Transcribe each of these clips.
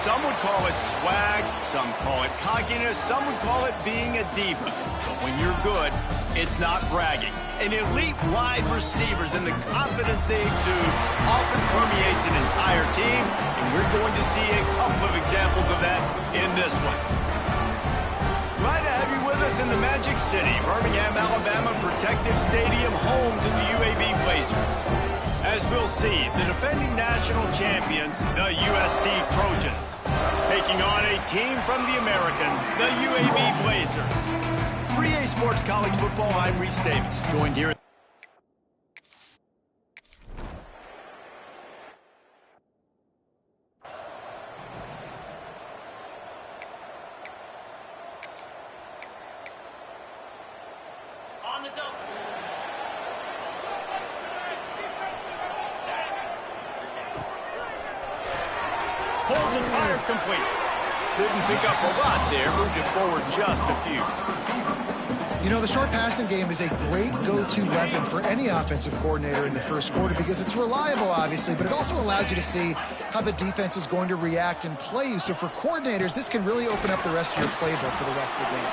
Some would call it swag, some call it cockiness, some would call it being a diva. But when you're good, it's not bragging. And elite wide receivers and the confidence they exude often permeates an entire team, and we're going to see a couple of examples of that in this one. Glad to have you with us in the Magic City, Birmingham, Alabama Protective Stadium, home to the UAB Blazers. As we'll see, the defending national champions, the USC Trojans, taking on a team from the American, the UAB Blazers. 3A Sports College Football, I'm Reese Davis, joined here. On the double. Pulls and fire complete. Didn't pick up a lot there, moved it forward just a few. You know, the short passing game is a great go-to weapon for any offensive coordinator in the first quarter because it's reliable, obviously, but it also allows you to see how the defense is going to react and play you. So for coordinators, this can really open up the rest of your playbook for the rest of the game.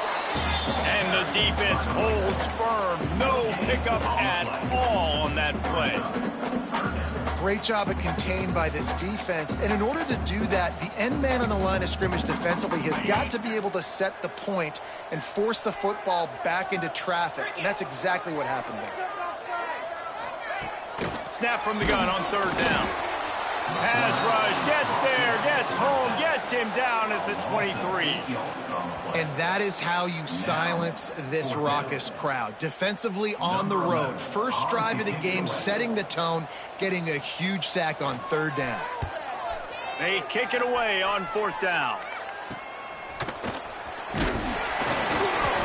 And the defense holds firm. No pickup at all on that play. Great job at contained by this defense. And in order to do that, the end man on the line of scrimmage defensively has got to be able to set the point and force the football back into traffic. And that's exactly what happened there. Snap from the gun on third down. Pass rush, gets there, gets home, gets him down at the 23. And that is how you silence this raucous crowd. Defensively on the road. First drive of the game, setting the tone, getting a huge sack on third down. They kick it away on fourth down.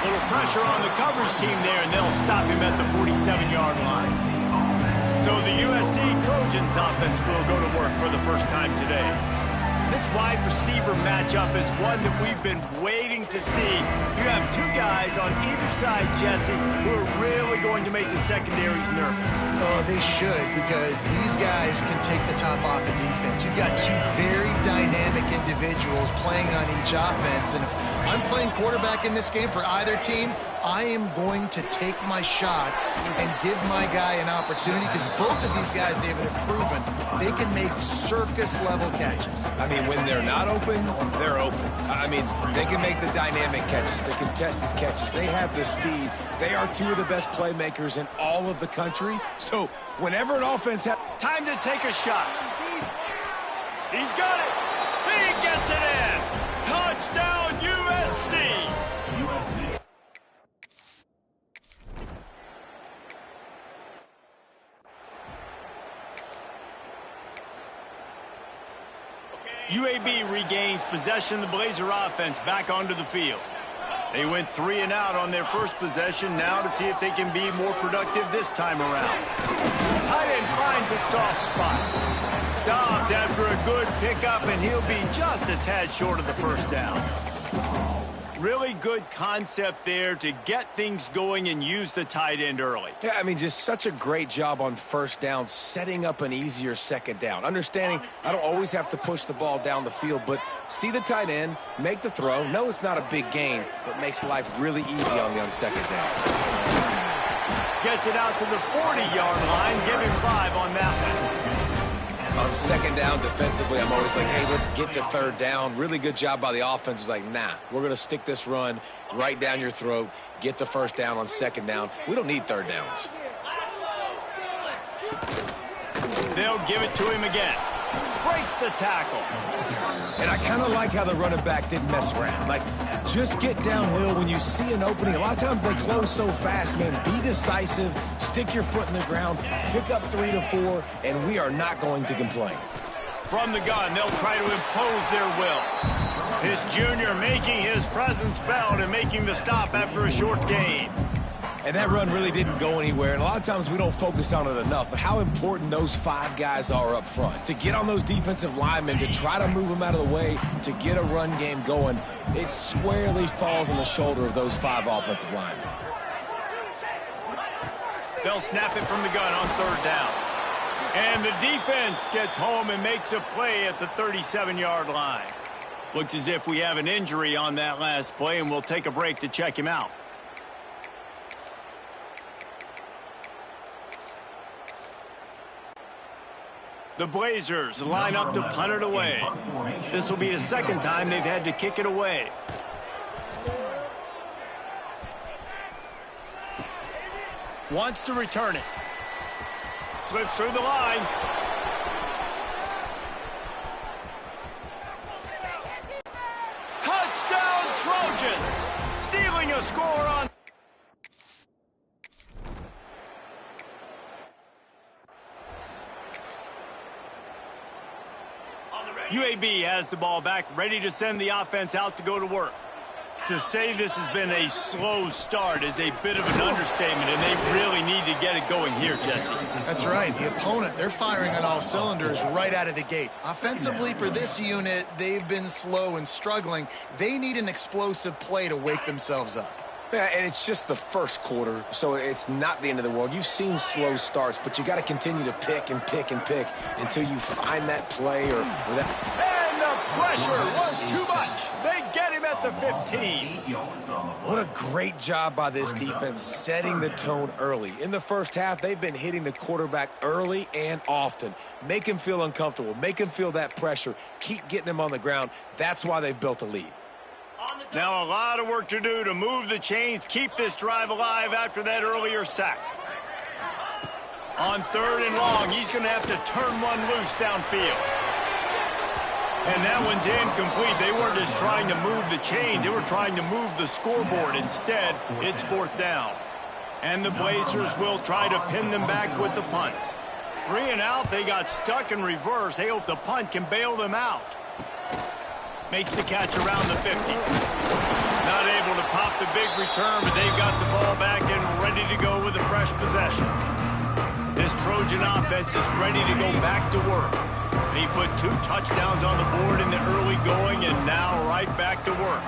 Little pressure on the coverage team there, and they'll stop him at the 47-yard line. So the USC Trojans offense will go to work for the first time today. This wide receiver matchup is one that we've been waiting to see. You have two guys on either side, Jesse, who are really going to make the secondaries nervous. Oh, they should, because these guys can take the top off of defense. You've got two very dynamic individuals playing on each offense, and if I'm playing quarterback in this game for either team, I am going to take my shots and give my guy an opportunity because both of these guys, David, have proven they can make circus-level catches. I mean, when they're not open, they're open. I mean, they can make the dynamic catches, the contested catches. They have the speed. They are two of the best playmakers in all of the country. So whenever an offense has... Time to take a shot. He's got it. He gets it in. Touchdown, USC. UAB regains possession of the Blazer offense back onto the field. They went 3 and out on their first possession, now to see if they can be more productive this time around. Tight end finds a soft spot. Stopped after a good pickup, and he'll be just a tad short of the first down. Really good concept there to get things going and use the tight end early. Yeah, I mean, just such a great job on first down, setting up an easier second down. Understanding I don't always have to push the ball down the field, but see the tight end, make the throw. No, it's not a big gain, but makes life really easy on second down. Gets it out to the 40-yard line. Give him 5 on that one. On second down defensively, I'm always like, hey, let's get to third down. Really good job by the offense. It's like, nah, we're going to stick this run right down your throat, get the first down on second down. We don't need third downs. They'll give it to him again. Breaks the tackle. And I kind of like how the running back didn't mess around. Like, just get downhill when you see an opening. A lot of times they close so fast, man. Be decisive, stick your foot in the ground, pick up 3 to 4, and we are not going to complain. From the gun, they'll try to impose their will. His junior making his presence felt and making the stop after a short gain. And that run really didn't go anywhere. And a lot of times we don't focus on it enough, but how important those 5 guys are up front. To get on those defensive linemen, to try to move them out of the way, to get a run game going, it squarely falls on the shoulder of those 5 offensive linemen. They'll snap it from the gun on third down. And the defense gets home and makes a play at the 37-yard line. Looks as if we have an injury on that last play, and we'll take a break to check him out. The Blazers line up to punt it away. This will be the second time they've had to kick it away. Wants to return it. Slips through the line. Touchdown Trojans! Stealing a score on... UAB has the ball back, ready to send the offense out to go to work. To say this has been a slow start is a bit of an understatement, and they really need to get it going here, Jesse. That's right. The opponent, they're firing on all cylinders right out of the gate. Offensively, for this unit, they've been slow and struggling. They need an explosive play to wake themselves up. Yeah, and it's just the first quarter, so it's not the end of the world. You've seen slow starts, but you got to continue to pick and pick and pick until you find that play or that. And the pressure was too much. They get him at the 15. What a great job by this defense setting the tone early. In the first half, they've been hitting the quarterback early and often. Make him feel uncomfortable. Make him feel that pressure. Keep getting him on the ground. That's why they've built a lead. Now a lot of work to do to move the chains, keep this drive alive after that earlier sack. On 3rd and long, he's going to have to turn one loose downfield. And that one's incomplete. They weren't just trying to move the chains, they were trying to move the scoreboard. Instead, it's 4th down. And the Blazers will try to pin them back with the punt. 3 and out, they got stuck in reverse. They hope the punt can bail them out. Makes the catch around the 50. Not able to pop the big return, but they've got the ball back and ready to go with a fresh possession. This Trojan offense is ready to go back to work. He put 2 touchdowns on the board in the early going, and now right back to work.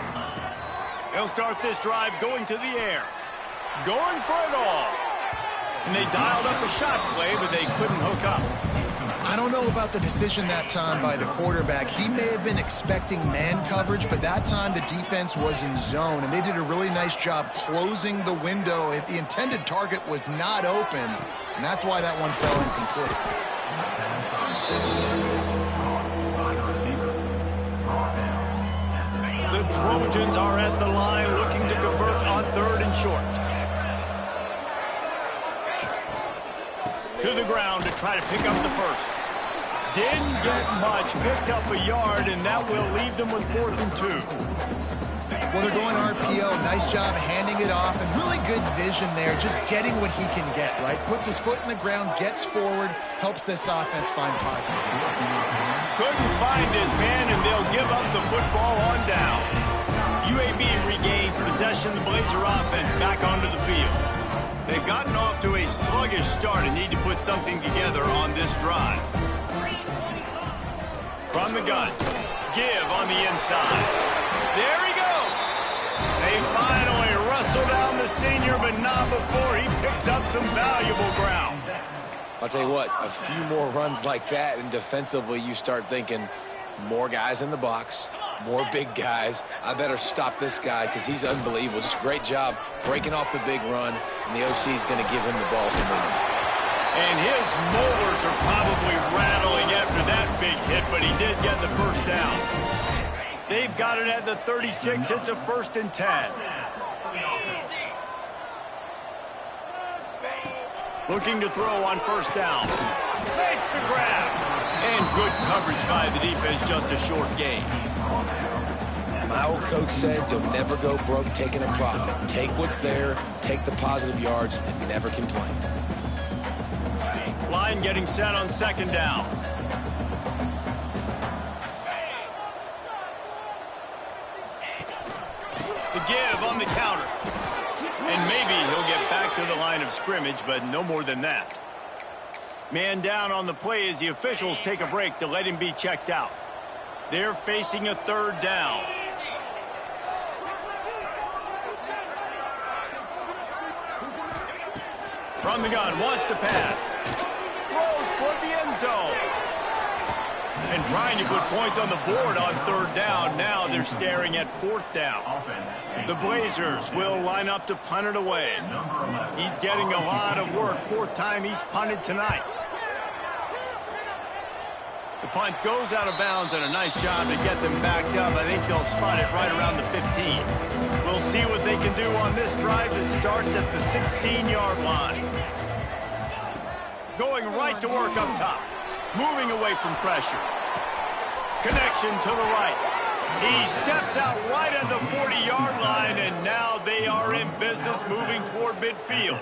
They'll start this drive going to the air. Going for it all. And they dialed up a shot play, but they couldn't hook up. I don't know about the decision that time by the quarterback. He may have been expecting man coverage, but that time the defense was in zone, and they did a really nice job closing the window. The intended target was not open, and that's why that one fell incomplete. The Trojans are at the line looking to convert on 3rd and short. To the ground to try to pick up the first. Didn't get much, picked up a yard, and that will leave them with 4th and 2. Well, they're going RPO. Nice job handing it off, and really good vision there, just getting what he can get, right? Puts his foot in the ground, gets forward, helps this offense find positive points. Couldn't find his man, and they'll give up the football on downs. UAB regains possession of the Blazer offense back onto the field. They've gotten off to a sluggish start and need to put something together on this drive. From the gun, give on the inside. There he goes. They finally wrestle down the senior, but not before he picks up some valuable ground. I'll tell you what, a few more runs like that, and defensively you start thinking more guys in the box, more big guys. I better stop this guy because he's unbelievable. Just a great job breaking off the big run, and the OC is going to give him the ball some room. And his molars are probably rattling after that big hit, but he did get the first down. They've got it at the 36. It's a 1st and 10. Looking to throw on 1st down. Makes the grab. And good coverage by the defense, just a short gain. My old coach said you'll never go broke taking a profit. Take what's there, take the positive yards, and never complain. Line getting set on 2nd down. The give on the counter. And maybe he'll get back to the line of scrimmage, but no more than that. Man down on the play as the officials take a break to let him be checked out. They're facing a 3rd down. From the gun, wants to pass. Throws toward the end zone. And trying to put points on the board on third down. Now they're staring at fourth down. The Blazers will line up to punt it away. He's getting a lot of work. Fourth time he's punted tonight. The punt goes out of bounds, and a nice job to get them backed up. I think they'll spot it right around the 15. We'll see what they can do on this drive that starts at the 16-yard line. Going right to work up top. Moving away from pressure. Connection to the right. He steps out right at the 40-yard line, and now they are in business moving toward midfield.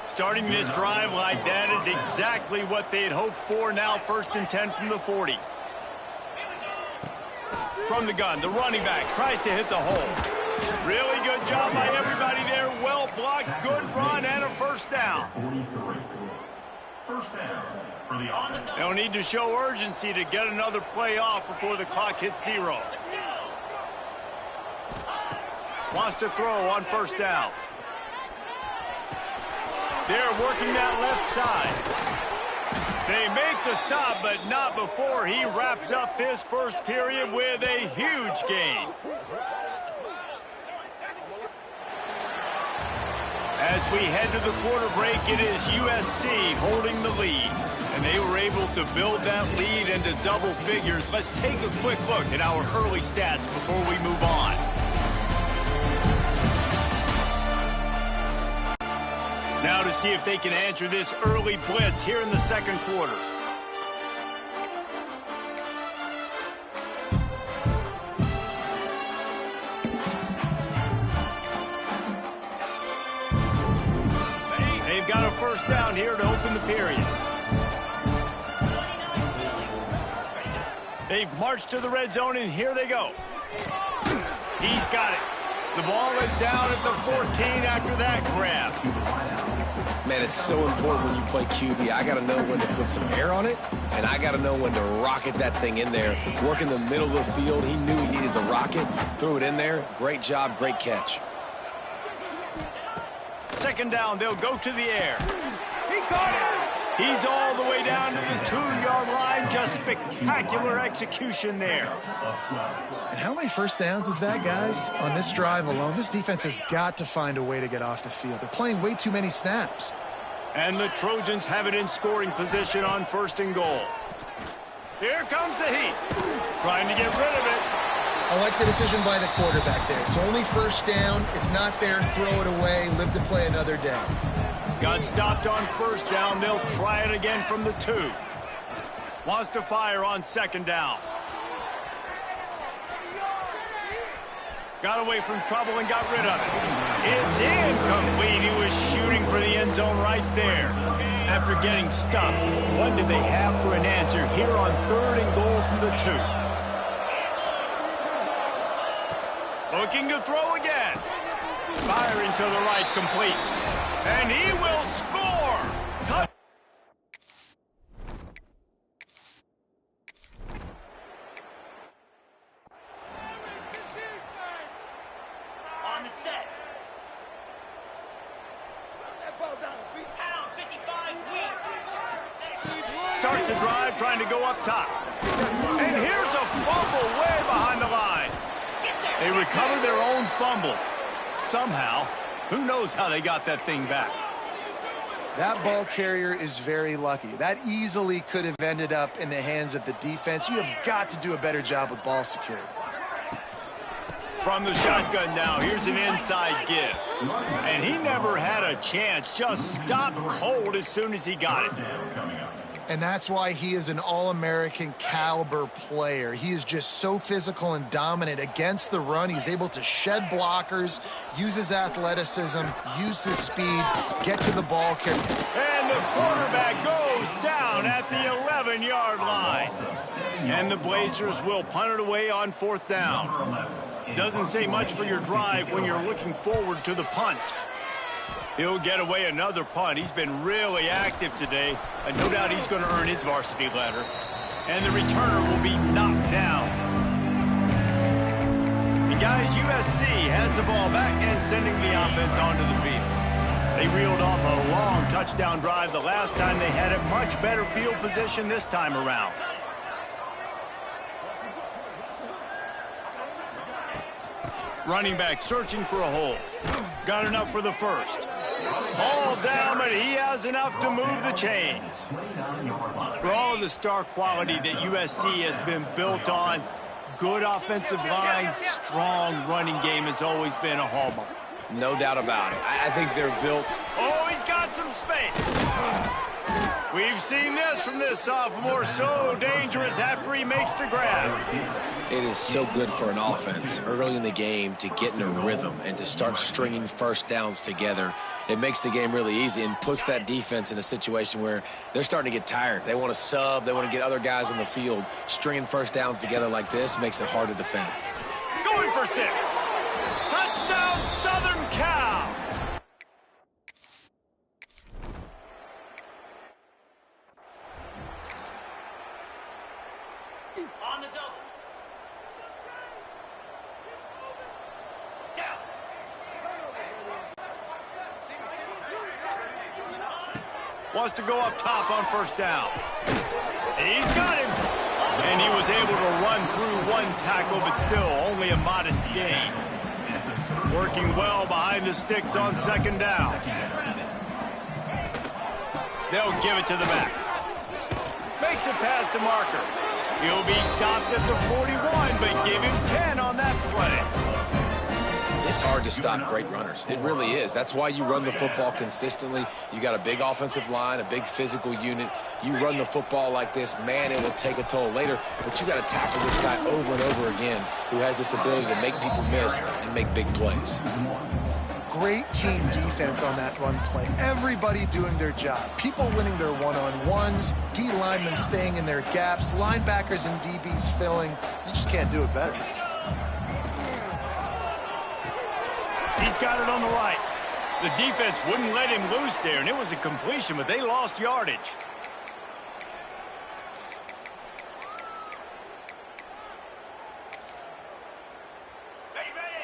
Starting this drive like that is exactly what they had hoped for. Now 1st and 10 from the 40. From the gun, the running back tries to hit the hole. Really good job by everybody there. Well blocked, good run, and a first down. First down for the offense. They'll need to show urgency to get another play off before the clock hits 0. Wants to throw on first down. They're working that left side. They make the stop, but not before he wraps up this first period with a huge gain. As we head to the quarter break, it is USC holding the lead. And they were able to build that lead into double figures. Let's take a quick look at our early stats before we move on. Now to see if they can answer this early blitz here in the second quarter. They've got a first down here to open the period. They've marched to the red zone, and here they go. He's got it. The ball is down at the 14 after that grab. Man, it's so important when you play QB. I got to know when to put some air on it, and I got to know when to rocket that thing in there. Work in the middle of the field. He knew he needed to rocket. Threw it in there. Great job, great catch. Second down, they'll go to the air. He caught it. He's all the way down to the 2-yard line. Just spectacular execution there. And how many first downs is that, guys? On this drive alone, this defense has got to find a way to get off the field. They're playing way too many snaps. And the Trojans have it in scoring position on 1st and goal. Here comes the heat. Trying to get rid of it. I like the decision by the quarterback there. It's only first down. It's not there. Throw it away. Live to play another day. Got stopped on first down. They'll try it again from the 2. Wants to fire on second down. Got away from trouble and got rid of it. It's incomplete. He was shooting for the end zone right there. After getting stuffed, what do they have for an answer here on 3rd and goal from the 2? Looking to throw again. Firing to the right, complete. And he will score! On the set. That ball down. Pound 55 weak. Starts a drive trying to go up top. And here's a fumble way behind the line. They recover their own fumble. Somehow. Who knows how they got that thing back? That ball carrier is very lucky. That easily could have ended up in the hands of the defense. You have got to do a better job with ball security. From the shotgun now, here's an inside give. And he never had a chance. Just stopped cold as soon as he got it. And that's why he is an All-American caliber player. He is just so physical and dominant against the run. He's able to shed blockers, use his athleticism, use his speed, get to the ball carrier. And the quarterback goes down at the 11-yard line. And the Blazers will punt it away on 4th down. Doesn't say much for your drive when you're looking forward to the punt. He'll get away another punt. He's been really active today. And no doubt he's going to earn his varsity letter. And the returner will be knocked down. And guys, USC has the ball back and sending the offense onto the field. They reeled off a long touchdown drive the last time they had it. Much better field position this time around. Running back searching for a hole. Got enough for the first. Ball down, but he has enough to move the chains. For all of the star quality that USC has been built on, good offensive line, strong running game has always been a hallmark. No doubt about it. I think they're built. Oh, he's got some space. We've seen this from this sophomore, so dangerous after he makes the grab. It is so good for an offense early in the game to get in a rhythm and to start stringing first downs together. It makes the game really easy and puts that defense in a situation where they're starting to get tired. They want to sub. They want to get other guys in the field. Stringing first downs together like this makes it hard to defend. Going for 6. Touchdown, Southern Cal. On the double. Down. Wants to go up top on first down. He's got him. And he was able to run through one tackle, but still only a modest gain. Working well behind the sticks on second down. They'll give it to the back. Makes it past the marker. He'll be stopped at the 41, but give him 10 on that play. It's hard to stop great runners. It really is. That's why you run the football consistently. You got a big offensive line, a big physical unit. You run the football like this, man, it will take a toll later. But you got to tackle this guy over and over again who has this ability to make people miss and make big plays. Great team defense on that run play. Everybody doing their job. People winning their one-on-ones, D linemen staying in their gaps, linebackers and DBs filling. You just can't do it better. He's got it on the right. The defense wouldn't let him loose there, and it was a completion, but they lost yardage.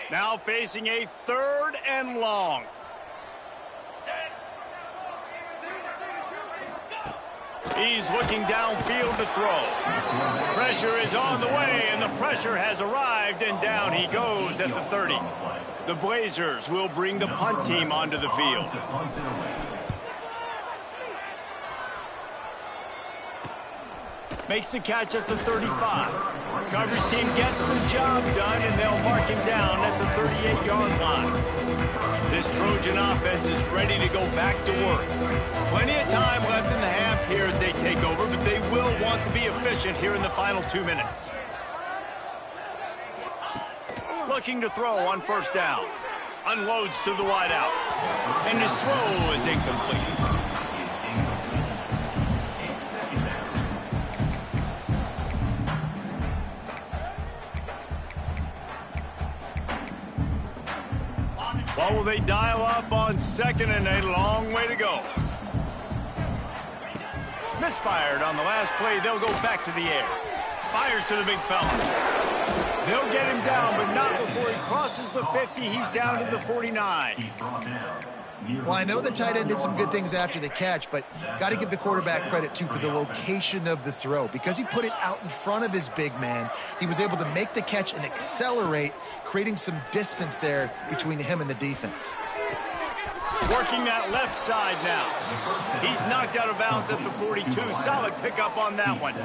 Now facing a 3rd and long. He's looking downfield to throw. Pressure is on the way, and the pressure has arrived, and down he goes at the 30. The Blazers will bring the punt team onto the field. Makes the catch at the 35. Coverage team gets the job done, and they'll mark him down at the 38-yard line. This Trojan offense is ready to go back to work. Plenty of time left in the half here as they take over, but they will want to be efficient here in the final 2 minutes. Looking to throw on first down. Unloads to the wideout. And his throw is incomplete. What will they dial up on 2nd and a long way to go? Misfired on the last play. They'll go back to the air. Fires to the big fella. They'll get him down, but not before he crosses the 50. He's down to the 49. Well, I know the tight end did some good things after the catch, but got to give the quarterback credit, too, for the location of the throw. Because he put it out in front of his big man, he was able to make the catch and accelerate, creating some distance there between him and the defense. Working that left side now. He's knocked out of bounds at the 42. Solid pickup on that one.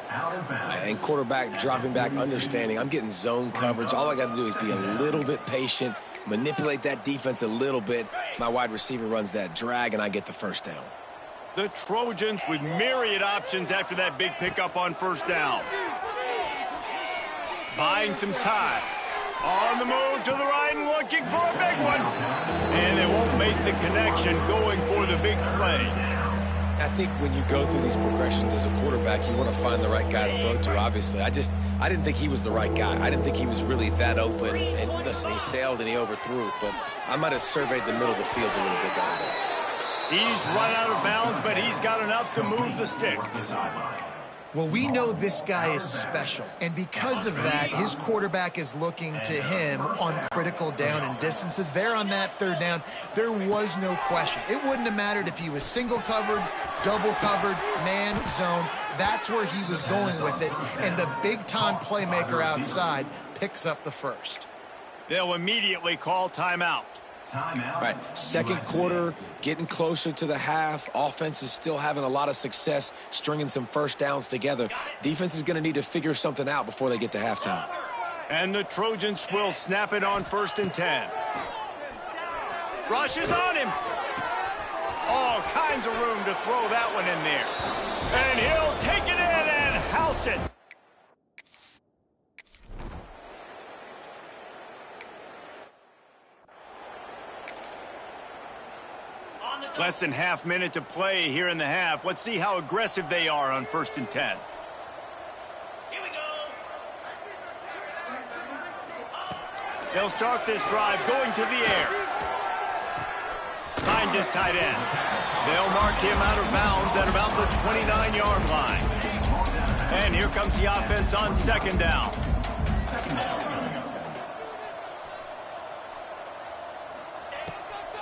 And quarterback dropping back, understanding I'm getting zone coverage. All I got to do is be a little bit patient, manipulate that defense a little bit. My wide receiver runs that drag, and I get the first down. The Trojans with myriad options after that big pickup on first down. Buying some time. On the move to the right and looking for a big one. And they won't make the connection, going for the big play. I think when you go through these progressions as a quarterback, you want to find the right guy to throw to, obviously. I didn't think he was the right guy. I didn't think he was really that open. And listen, he sailed and he overthrew it, but I might have surveyed the middle of the field a little bit better. He's run out of bounds, but he's got enough to move the sticks. Well, we know this guy is special, and because of that, his quarterback is looking to him on critical down and distances. There on that 3rd down, there was no question. It wouldn't have mattered if he was single covered, double covered, man, zone. That's where he was going with it, and the big-time playmaker outside picks up the first. They'll immediately call timeout. Timeout. Right, second quarter, getting closer to the half. Offense is still having a lot of success stringing some first downs together. Defense is going to need to figure something out before they get to halftime. And the Trojans will snap it on 1st and 10. Rushes on him. All kinds of room to throw that one in there. And he'll take it in and house it. Less than half minute to play here in the half. Let's see how aggressive they are on 1st and 10. Here we go. They'll start this drive going to the air. Finds his tight end. They'll mark him out of bounds at about the 29-yard line. And here comes the offense on 2nd down.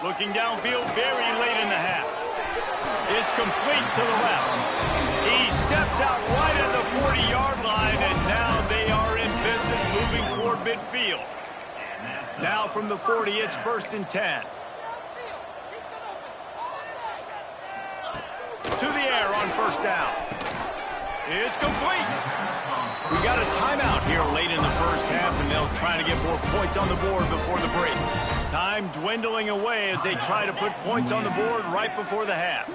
Looking downfield very late in the half. It's complete to the left. He steps out right at the 40-yard line, and now they are in business moving toward midfield. Now from the 40, it's 1st and 10. To the air on 1st down. It's complete. We got a timeout here late in the first half, and they'll try to get more points on the board before the break. Time dwindling away as they try to put points on the board right before the half.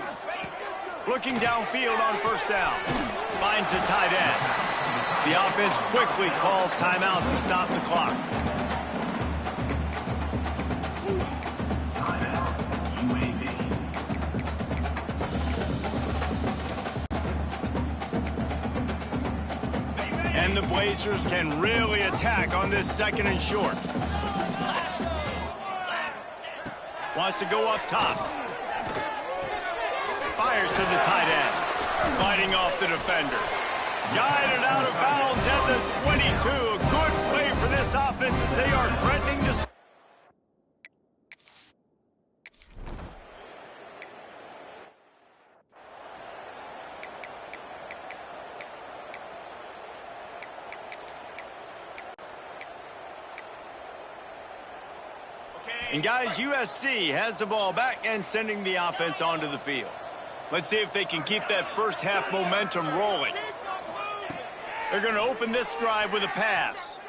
Looking downfield on 1st down. Finds the tight end. The offense quickly calls timeout to stop the clock. And the Blazers can really attack on this 2nd and short. Wants to go up top. Fires to the tight end. Fighting off the defender. Guided out of bounds at the 22. A good play for this offense as they are threatening to... And guys, USC has the ball back and sending the offense onto the field. Let's see if they can keep that first half momentum rolling. They're going to open this drive with a pass.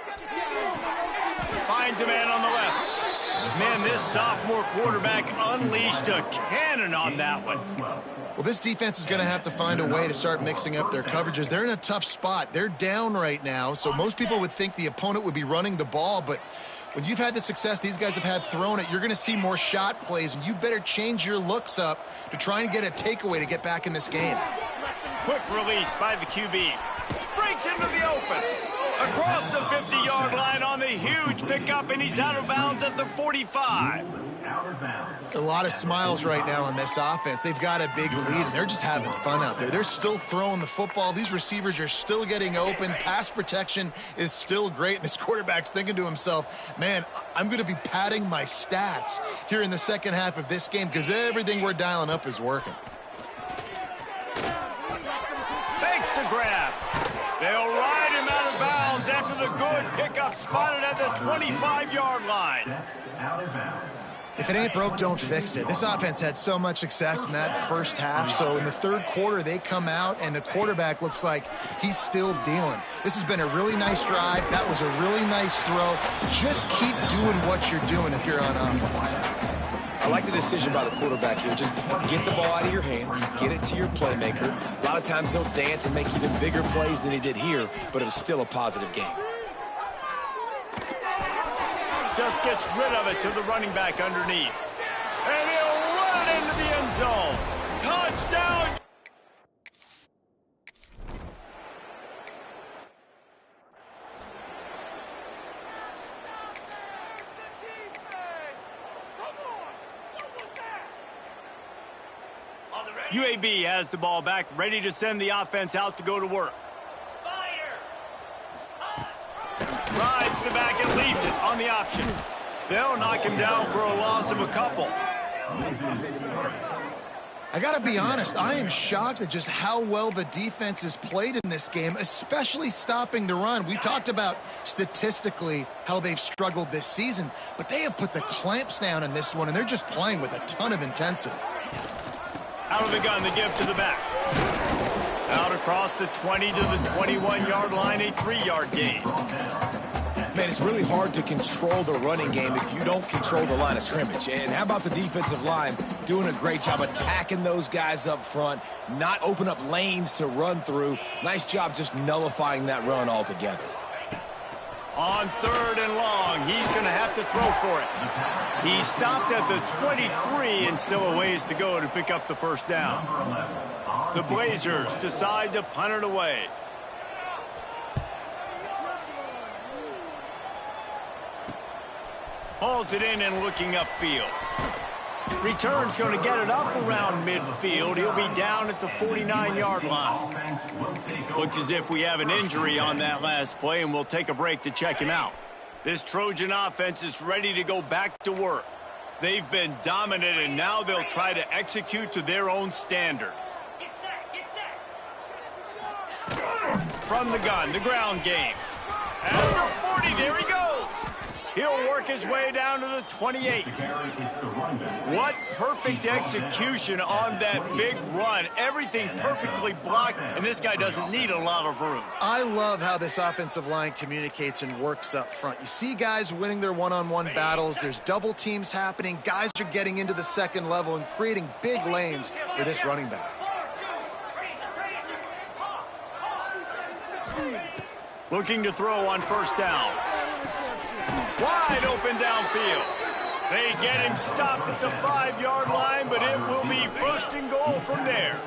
Finds a man on the left. Man, this sophomore quarterback unleashed a cannon on that one. Well, this defense is going to have to find a way to start mixing up their coverages. They're in a tough spot. They're down right now, so most people would think the opponent would be running the ball, but when you've had the success these guys have had throwing it, you're going to see more shot plays, and you better change your looks up to try and get a takeaway to get back in this game. Quick release by the QB. Breaks into the open. Across the 50-yard line on the huge pickup, and he's out of bounds at the 45. A lot of smiles right now on this offense. They've got a big lead, and they're just having fun out there. They're still throwing the football. These receivers are still getting open. Pass protection is still great. This quarterback's thinking to himself, man, I'm going to be padding my stats here in the second half of this game because everything we're dialing up is working. Thanks to grab. They'll ride him out of bounds after the good pickup spotted at the 25-yard line. If it ain't broke, don't fix it. This offense had so much success in that first half, so in the third quarter, they come out, and the quarterback looks like he's still dealing. This has been a really nice drive. That was a really nice throw. Just keep doing what you're doing if you're on offense. I like the decision by the quarterback here. Just get the ball out of your hands, get it to your playmaker. A lot of times they'll dance and make even bigger plays than he did here, but it was still a positive game. Just gets rid of it to the running back underneath. And he'll run it into the end zone. Touchdown! UAB has the ball back, ready to send the offense out to go to work. Rides the back and leaves it on the option. They'll knock him down for a loss of a couple. I got to be honest, I am shocked at just how well the defense has played in this game, especially stopping the run. We talked about statistically how they've struggled this season, but they have put the clamps down in this one, and they're just playing with a ton of intensity. Out of the gun, the give to the back. Out across the 20 to the 21-yard line, a 3-yard gain. Man, it's really hard to control the running game if you don't control the line of scrimmage. And how about the defensive line doing a great job attacking those guys up front, not open up lanes to run through. Nice job just nullifying that run altogether. On 3rd and long, he's going to have to throw for it. He stopped at the 23 and still a ways to go to pick up the first down. The Blazers decide to punt it away. Hauls it in and looking upfield. Return's going to get it up around midfield. He'll be down at the 49-yard line. Looks as if we have an injury on that last play, and we'll take a break to check him out. This Trojan offense is ready to go back to work. They've been dominant, and now they'll try to execute to their own standard. From the gun, the ground game. At the 40, there he goes. He'll work his way down to the 28. What perfect execution on that big run. Everything perfectly blocked, and this guy doesn't need a lot of room. I love how this offensive line communicates and works up front. You see guys winning their one-on-one battles. There's double teams happening. Guys are getting into the second level and creating big lanes for this running back. Looking to throw on first down. Wide open downfield. They get him stopped at the 5-yard line, but it will be 1st and goal from there.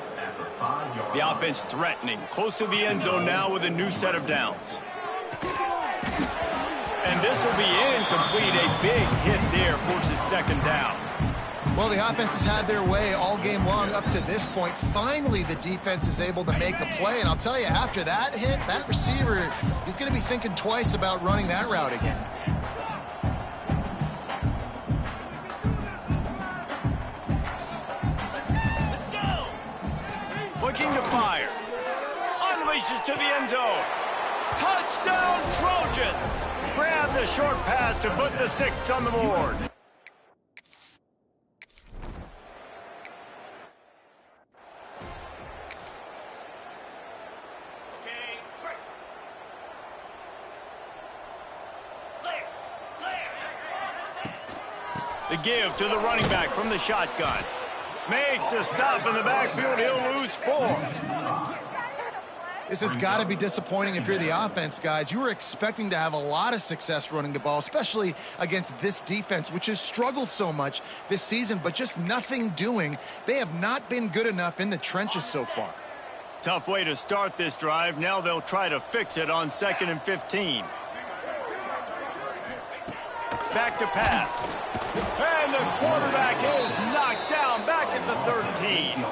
The offense threatening, close to the end zone now with a new set of downs. And this will be incomplete. A big hit there forces 2nd down. Well, the offense has had their way all game long up to this point. Finally, the defense is able to make a play. And I'll tell you, after that hit, that receiver, he's going to be thinking twice about running that route again. Looking to fire. Unleashes to the end zone. Touchdown, Trojans! Grab the short pass to put the 6 on the board. The give to the running back from the shotgun. Makes a stop in the backfield. He'll lose 4. This has got to be disappointing if you're the offense, guys. You were expecting to have a lot of success running the ball, especially against this defense, which has struggled so much this season, but just nothing doing. They have not been good enough in the trenches so far. Tough way to start this drive. Now they'll try to fix it on 2nd and 15. Back to pass. And the quarterback is knocked down back at the 13.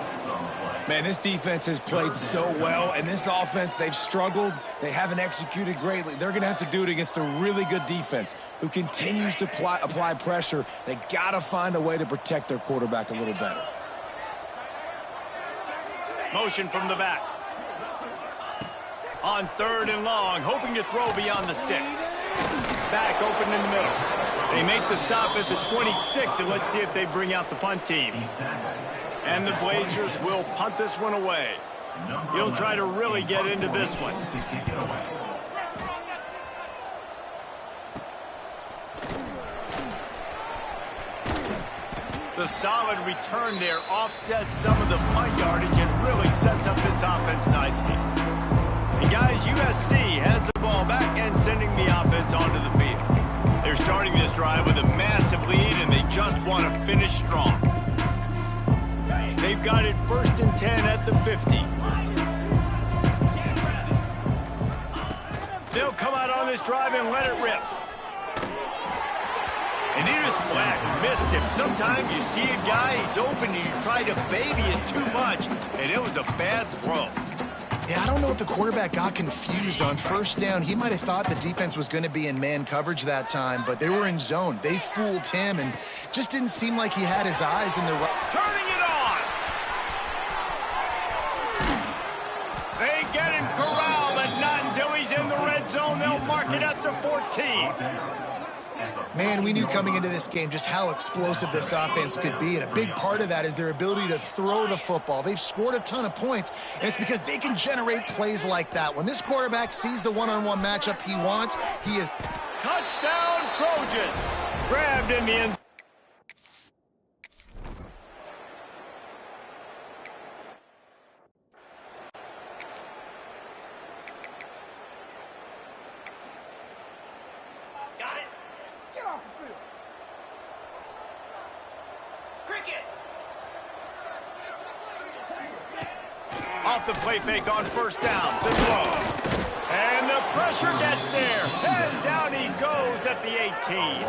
Man, this defense has played so well, and this offense, they've struggled. They haven't executed greatly. They're going to have to do it against a really good defense who continues to apply pressure. They got to find a way to protect their quarterback a little better. Motion from the back. On 3rd and long, hoping to throw beyond the sticks. Back open in the middle. They make the stop at the 26, and let's see if they bring out the punt team. And the Blazers will punt this one away. He'll try to really get into this one. The solid return there offsets some of the punt yardage and really sets up this offense nicely. And guys, USC has the ball back and sending the offense onto the field. They're starting this drive with a massive lead, and they just want to finish strong. They've got it 1st and 10 at the 50. They'll come out on this drive and let it rip. And he was flat, missed him. Sometimes you see a guy, he's open, and you try to baby it too much, and it was a bad throw. Yeah, I don't know if the quarterback got confused on 1st down. He might have thought the defense was going to be in man coverage that time, but they were in zone. They fooled him, and just didn't seem like he had his eyes in the right. Turning it on! second at the 14. Man, we knew coming into this game just how explosive this offense could be, and a big part of that is their ability to throw the football. They've scored a ton of points, and it's because they can generate plays like that. When this quarterback sees the one-on-one matchup he wants, he is... Touchdown, Trojans! Grabbed in the end. Off the play fake on first down. The throw. And the pressure gets there. And down he goes at the 18.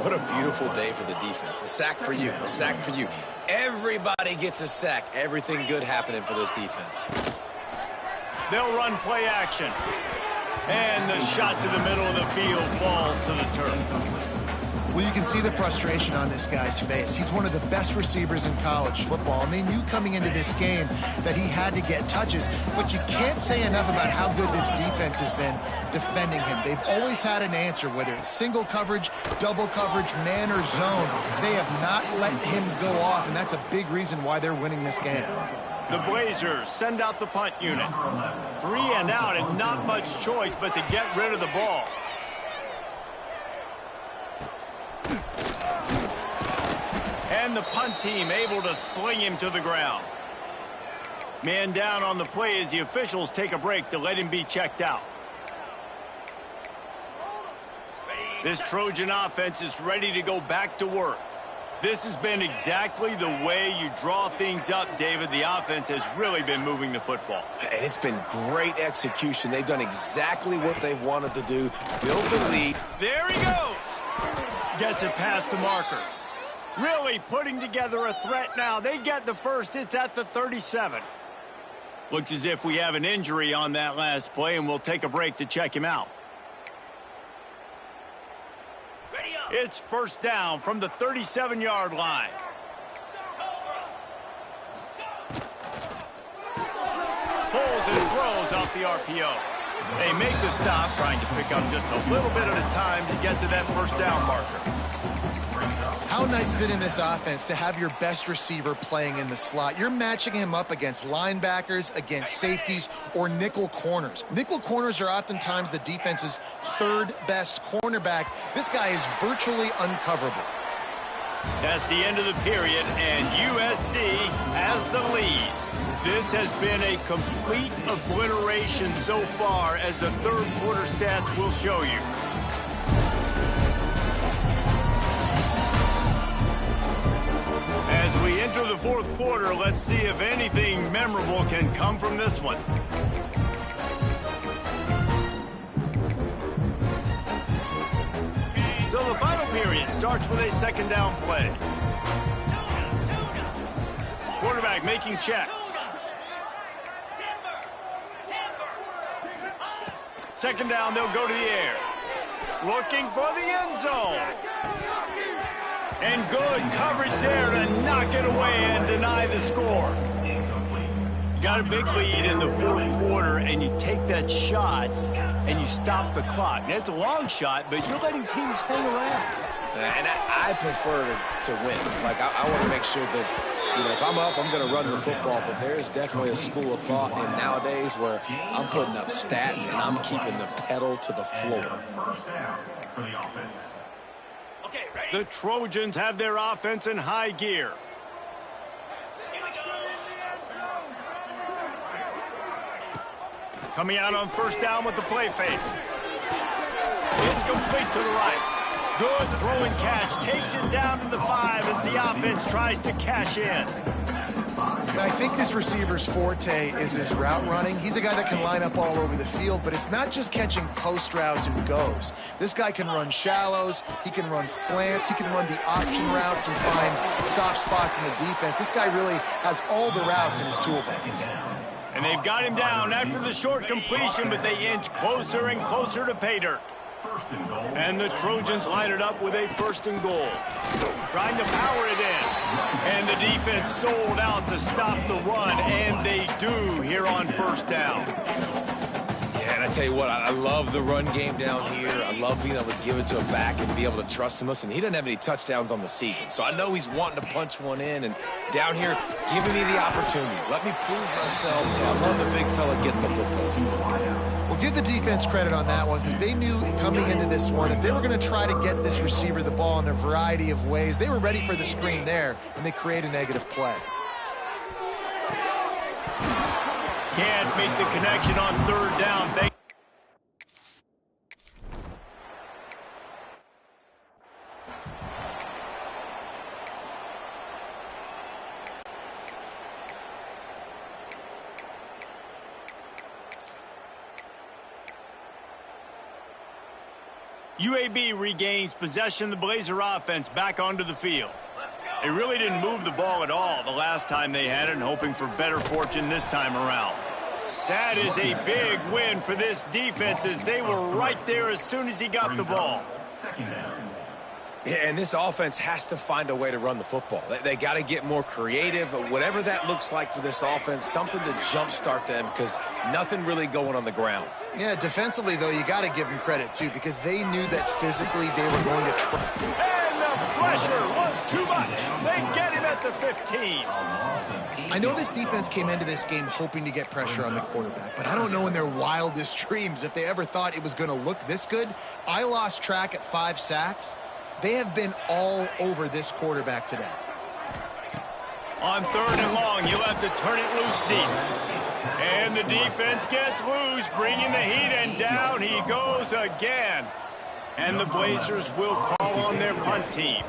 What a beautiful day for the defense. A sack for you. A sack for you. Everybody gets a sack. Everything good happening for this defense. They'll run play action. And the shot to the middle of the field falls to the turf. Well, you can see the frustration on this guy's face. He's one of the best receivers in college football, and they knew coming into this game that he had to get touches, but you can't say enough about how good this defense has been defending him. They've always had an answer, whether it's single coverage, double coverage, man or zone. They have not let him go off, and that's a big reason why they're winning this game. The Blazers send out the punt unit. 3 and out, and not much choice but to get rid of the ball. And the punt team able to sling him to the ground. Man down on the play as the officials take a break to let him be checked out. This Trojan offense is ready to go back to work. This has been exactly the way you draw things up, David. The offense has really been moving the football. And it's been great execution. They've done exactly what they've wanted to do. Build the lead. There he goes. Gets it past the marker. Really putting together a threat now. They get the first. It's at the 37. Looks as if we have an injury on that last play, and we'll take a break to check him out. It's first down from the 37-yard line. Pulls and throws off the RPO. They make the stop, trying to pick up just a little bit at a time to get to that first down marker. How nice is it in this offense to have your best receiver playing in the slot? You're matching him up against linebackers, against safeties, or nickel corners. Nickel corners are oftentimes the defense's third best cornerback. This guy is virtually uncoverable. That's the end of the period, and USC has the lead. This has been a complete obliteration so far, as the third quarter stats will show you. As we enter the fourth quarter, let's see if anything memorable can come from this one. So the final period starts with a second down play. Quarterback making checks. Second down, they'll go to the air. Looking for the end zone. And good coverage there to knock it away and deny the score. You got a big lead in the fourth quarter, and you take that shot, and you stop the clock. Now, it's a long shot, but you're letting teams hang around. And I prefer to win. Like, I want to make sure that, you know, if I'm up, I'm going to run the football. But there's definitely a school of thought in nowadays where I'm putting up stats and I'm keeping the pedal to the floor. First down for the offense. The Trojans have their offense in high gear. Coming out on first down with the play fake. It's complete to the right. Good throw and catch. Takes it down to the 5 as the offense tries to cash in. And I think this receiver's forte is his route running. He's a guy that can line up all over the field, but it's not just catching post routes and goes. This guy can run shallows, he can run slants, he can run the option routes and find soft spots in the defense. This guy really has all the routes in his toolbox. And they've got him down after the short completion, but they inch closer and closer to pay dirt. And the Trojans line it up with a first and goal. Trying to power it in. And the defense sold out to stop the run, and they do here on first down. Yeah, and And I tell you what, I love the run game down here. I love being able to give it to a back and be able to trust him. Listen, he doesn't have any touchdowns on the season, so I know he's wanting to punch one in. And down here, giving me the opportunity. Let me prove myself. So I love the big fella getting the football. Well, give the defense credit on that one because they knew coming into this one, if they were going to try to get this receiver the ball in a variety of ways, they were ready for the screen there, and they create a negative play. Can't make the connection on third down. UAB regains possession of the Blazer offense back onto the field. They really didn't move the ball at all the last time they had it, and hoping for better fortune this time around. That is a big win for this defense as they were right there as soon as he got the ball. Yeah, and this offense has to find a way to run the football. They got to get more creative, whatever that looks like for this offense, something to jumpstart them because nothing really going on the ground. Yeah, defensively, though, you got to give them credit, too, because they knew that physically they were going to try. And the pressure was too much. They get him at the 15. I know this defense came into this game hoping to get pressure on the quarterback, but I don't know in their wildest dreams if they ever thought it was going to look this good. I lost track at 5 sacks. They have been all over this quarterback today. On third and long, you'll have to turn it loose deep. And the defense gets loose, bringing the heat, and down he goes again. And the Blazers will call on their punt team.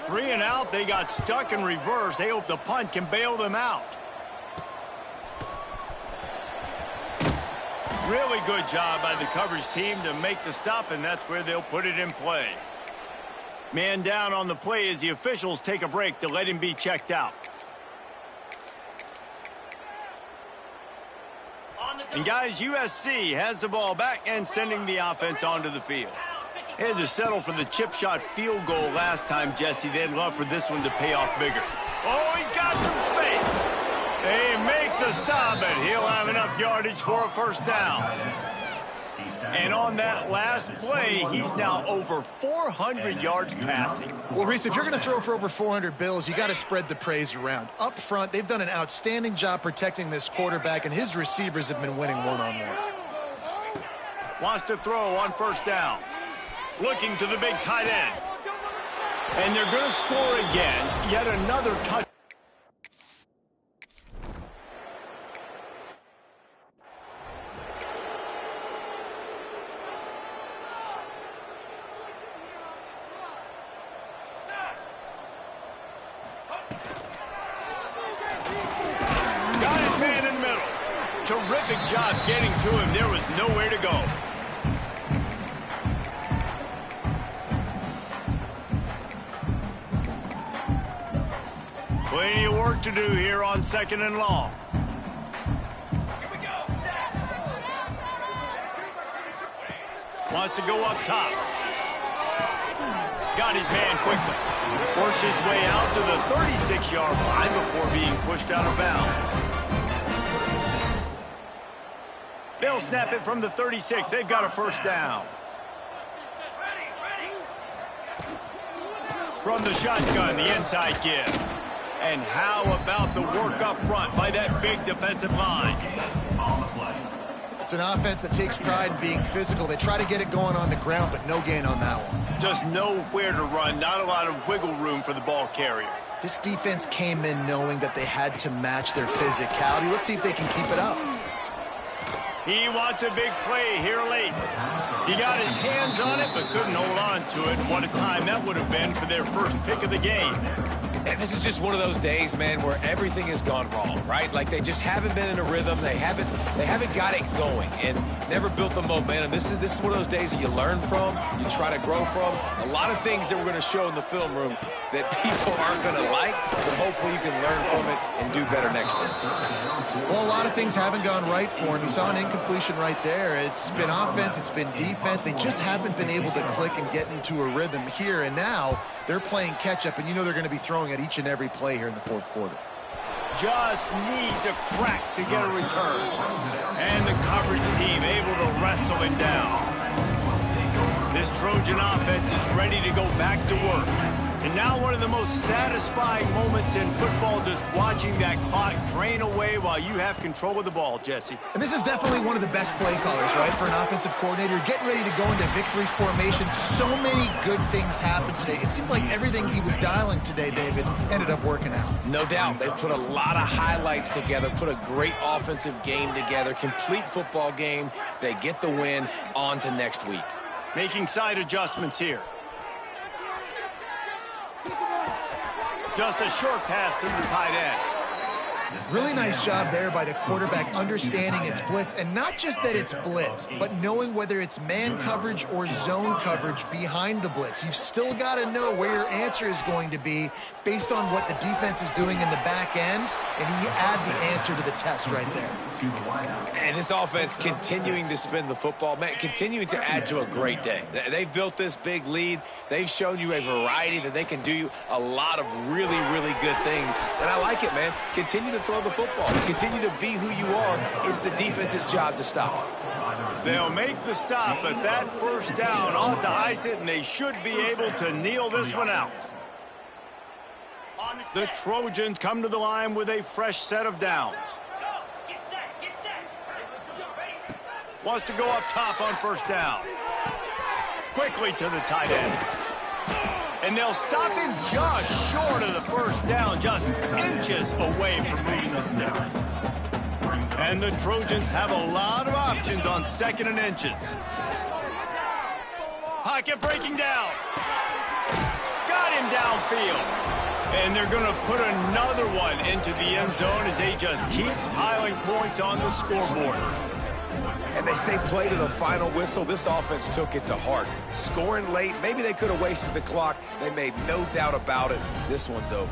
3 and out, they got stuck in reverse. They hope the punt can bail them out. Really good job by the coverage team to make the stop, and that's where they'll put it in play. Man down on the play as the officials take a break to let him be checked out. And guys, USC has the ball back and sending the offense onto the field. They had to settle for the chip shot field goal last time, Jesse. They'd love for this one to pay off bigger. Oh, he's got some space. They make the stop, and he'll have enough yardage for a first down. And on that last play, he's now over 400 yards passing. Well, Reese, if you're going to throw for over 400 bills, you got to spread the praise around. Up front, they've done an outstanding job protecting this quarterback, and his receivers have been winning one-on-one. Wants to throw on first down. Looking to the big tight end. And they're going to score again. Yet another touch. Terrific job getting to him. There was nowhere to go. Plenty of work to do here on second and long. Here we go. Wants to go up top. Got his man quickly. Works his way out to the 36-yard line before being pushed out of bounds. They'll snap it from the 36. They've got a first down. From the shotgun, the inside give. And how about the work up front by that big defensive line? It's an offense that takes pride in being physical. They try to get it going on the ground, but no gain on that one. Just nowhere to run. Not a lot of wiggle room for the ball carrier. This defense came in knowing that they had to match their physicality. Let's see if they can keep it up. He wants a big play here late. He got his hands on it, but couldn't hold on to it. What a time that would have been for their first pick of the game. And this is just one of those days, man, where everything has gone wrong, right? Like they just haven't been in a rhythm. They haven't got it going and never built the momentum. This is one of those days that you learn from, you try to grow from. A lot of things that we're going to show in the film room that people aren't going to like, but hopefully you can learn from it and do better next time. Well, a lot of things haven't gone right for him. You saw an incompletion right there. It's been offense, it's been defense. They just haven't been able to click and get into a rhythm here, and now they're playing catch-up, and you know they're going to be throwing at each and every play here in the fourth quarter. just needs a crack to get a return. And the coverage team able to wrestle him down. This Trojan offense is ready to go back to work. And now one of the most satisfying moments in football, just watching that clock drain away while you have control of the ball, Jesse. And this is definitely one of the best play callers, right, for an offensive coordinator. Getting ready to go into victory formation. So many good things happened today. It seemed like everything he was dialing today, David, ended up working out. No doubt. They've put a lot of highlights together, put a great offensive game together, complete football game. They get the win. On to next week. Making side adjustments here. Just a short pass to the tight end. Really nice job there by the quarterback understanding it's blitz, and not just that it's blitz, but knowing whether it's man coverage or zone coverage behind the blitz. You've still got to know where your answer is going to be based on what the defense is doing in the back end, and he add the answer to the test right there. And this offense continuing to spin the football, man, continuing to add to a great day. They've built this big lead. They've shown you a variety that they can do a lot of really, really good things. And I like it, man. Continue to throw the football. Continue to be who you are. It's the defense's job to stop it. They'll make the stop, but that first down ought to ice it, and they should be able to kneel this one out. The Trojans come to the line with a fresh set of downs. Wants to go up top on first down. Quickly to the tight end. And they'll stop him just short of the first down, just inches away from moving the sticks. And the Trojans have a lot of options on second and inches. Pocket breaking down. Got him downfield. And they're going to put another one into the end zone as they just keep piling points on the scoreboard. And they say play to the final whistle. This offense took it to heart. Scoring late, maybe they could have wasted the clock. They made no doubt about it. This one's over.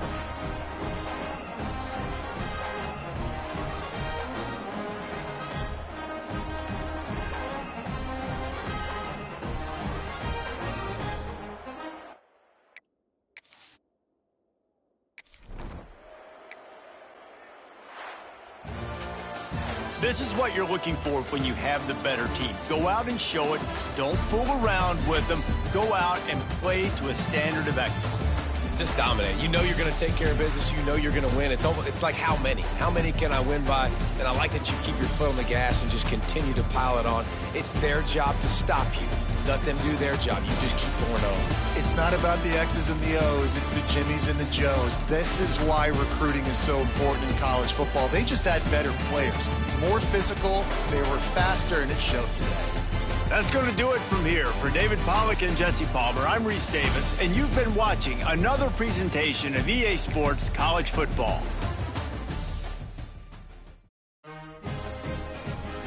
This is what you're looking for when you have the better team. Go out and show it. Don't fool around with them. Go out and play to a standard of excellence. Just dominate. You know you're going to take care of business. You know you're going to win. It's like how many? How many can I win by? And I like that you keep your foot on the gas and just continue to pile it on. It's their job to stop you. Let them do their job. You just keep going on. It's not about the X's and the O's. It's the Jimmies and the Joes. This is why recruiting is so important in college football. They just had better players. More physical, they were faster, and it showed today. That's going to do it from here. For David Pollack and Jesse Palmer, I'm Reese Davis, and you've been watching another presentation of EA Sports College Football.